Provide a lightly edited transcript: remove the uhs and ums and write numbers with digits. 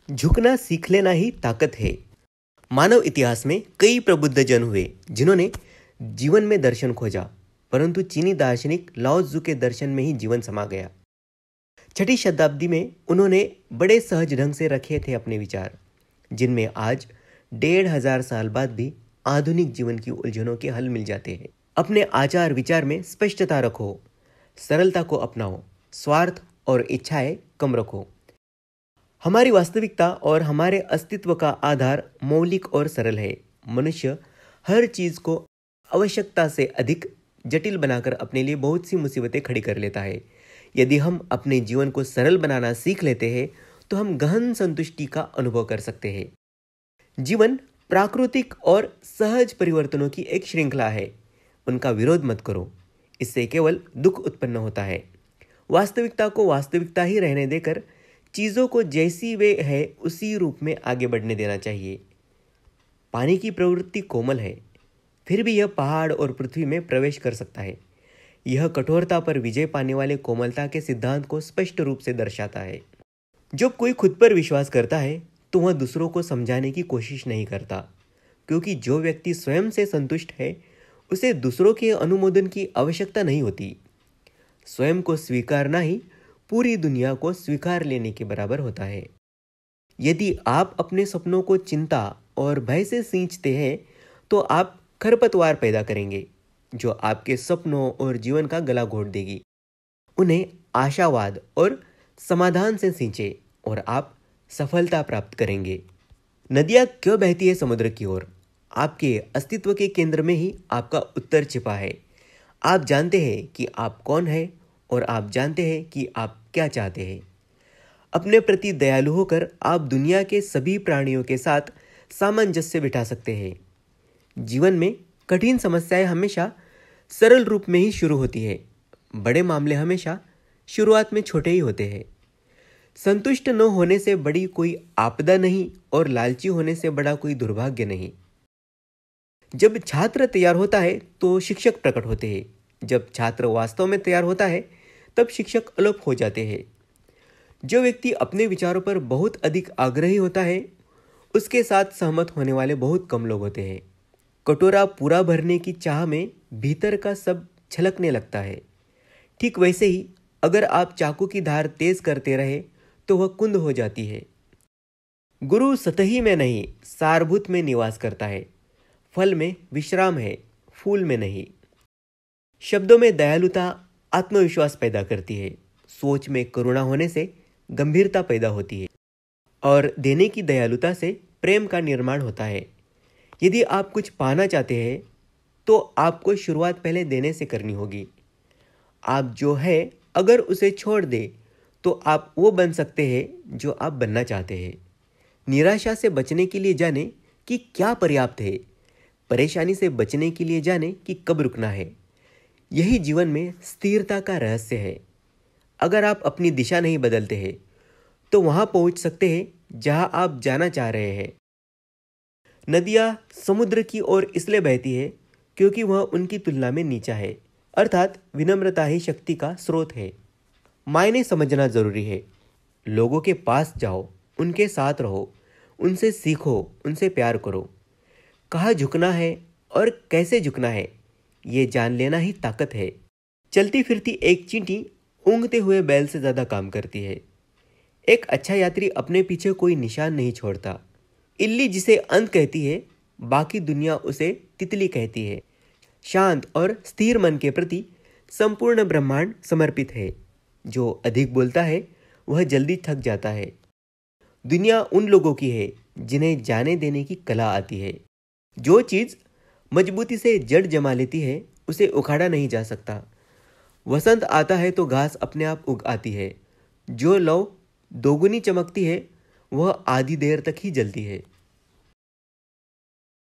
झुकना सीख लेना ही ताकत है। मानव इतिहास में कई प्रबुद्ध जन हुए जिन्होंने जीवन में दर्शन खोजा, परंतु चीनी दार्शनिक लाओ त्जू के दर्शन में ही जीवन समा गया। छठी शताब्दी में उन्होंने बड़े सहज ढंग से रखे थे अपने विचार, जिनमें आज 1500 साल बाद भी आधुनिक जीवन की उलझनों के हल मिल जाते हैं। अपने आचार विचार में स्पष्टता रखो, सरलता को अपनाओ, स्वार्थ और इच्छाएं कम रखो। हमारी वास्तविकता और हमारे अस्तित्व का आधार मौलिक और सरल है। मनुष्य हर चीज को आवश्यकता से अधिक जटिल बनाकर अपने लिए बहुत सी मुसीबतें खड़ी कर लेता है। यदि हम अपने जीवन को सरल बनाना सीख लेते हैं तो हम गहन संतुष्टि का अनुभव कर सकते हैं। जीवन प्राकृतिक और सहज परिवर्तनों की एक श्रृंखला है। उनका विरोध मत करो, इससे केवल दुख उत्पन्न होता है। वास्तविकता को वास्तविकता ही रहने देकर चीज़ों को जैसी वे है उसी रूप में आगे बढ़ने देना चाहिए। पानी की प्रवृत्ति कोमल है, फिर भी यह पहाड़ और पृथ्वी में प्रवेश कर सकता है। यह कठोरता पर विजय पाने वाले कोमलता के सिद्धांत को स्पष्ट रूप से दर्शाता है। जब कोई खुद पर विश्वास करता है तो वह दूसरों को समझाने की कोशिश नहीं करता, क्योंकि जो व्यक्ति स्वयं से संतुष्ट है उसे दूसरों के अनुमोदन की आवश्यकता नहीं होती। स्वयं को स्वीकारना ही पूरी दुनिया को स्वीकार लेने के बराबर होता है। यदि आप अपने सपनों को चिंता और भय से सींचते हैं तो आप खरपतवार पैदा करेंगे जो आपके सपनों और जीवन का गला घोट देगी। उन्हें आशावाद और समाधान से सींचे और आप सफलता प्राप्त करेंगे। नदियाँ क्यों बहती है समुद्र की ओर? आपके अस्तित्व के केंद्र में ही आपका उत्तर छिपा है। आप जानते हैं कि आप कौन हैं और आप जानते हैं कि आप क्या चाहते हैं। अपने प्रति दयालु होकर आप दुनिया के सभी प्राणियों के साथ सामंजस्य बिठा सकते हैं। जीवन में कठिन समस्याएं हमेशा सरल रूप में ही शुरू होती है। बड़े मामले हमेशा शुरुआत में छोटे ही होते हैं। संतुष्ट न होने से बड़ी कोई आपदा नहीं और लालची होने से बड़ा कोई दुर्भाग्य नहीं। जब छात्र तैयार होता है तो शिक्षक प्रकट होते हैं। जब छात्र वास्तव में तैयार होता है तब शिक्षक अलोप हो जाते हैं। जो व्यक्ति अपने विचारों पर बहुत अधिक आग्रही होता है उसके साथ सहमत होने वाले बहुत कम लोग होते हैं। कटोरा पूरा भरने की चाह में भीतर का सब छलकने लगता है। ठीक वैसे ही अगर आप चाकू की धार तेज करते रहे तो वह कुंद हो जाती है। गुरु सतही में नहीं सारभूत में निवास करता है। फल में विश्राम है, फूल में नहीं। शब्दों में दयालुता आत्मविश्वास पैदा करती है। सोच में करुणा होने से गंभीरता पैदा होती है और देने की दयालुता से प्रेम का निर्माण होता है। यदि आप कुछ पाना चाहते हैं तो आपको शुरुआत पहले देने से करनी होगी। आप जो है अगर उसे छोड़ दे तो आप वो बन सकते हैं जो आप बनना चाहते हैं। निराशा से बचने के लिए जाने कि क्या पर्याप्त है। परेशानी से बचने के लिए जाने कि कब रुकना है। यही जीवन में स्थिरता का रहस्य है। अगर आप अपनी दिशा नहीं बदलते हैं तो वहां पहुंच सकते हैं जहां आप जाना चाह रहे हैं। नदियां समुद्र की ओर इसलिए बहती है क्योंकि वह उनकी तुलना में नीचा है, अर्थात विनम्रता ही शक्ति का स्रोत है। मायने समझना जरूरी है। लोगों के पास जाओ, उनके साथ रहो, उनसे सीखो, उनसे प्यार करो। कहाँ झुकना है और कैसे झुकना है ये जान लेना ही ताकत है। चलती फिरती एक चींटी ऊँघते हुए बैल से ज्यादा काम करती है। एक अच्छा यात्री अपने पीछे कोई निशान नहीं छोड़ता। इल्ली जिसे अंत कहती है, बाकी दुनिया उसे तितली कहती है। शांत और स्थिर मन के प्रति संपूर्ण ब्रह्मांड समर्पित है। जो अधिक बोलता है वह जल्दी थक जाता है। दुनिया उन लोगों की है जिन्हें जाने देने की कला आती है। जो चीज मजबूती से जड़ जमा लेती है उसे उखाड़ा नहीं जा सकता। वसंत आता है तो घास अपने आप उग आती है। जो लौ दोगुनी चमकती है वह आधी देर तक ही जलती है।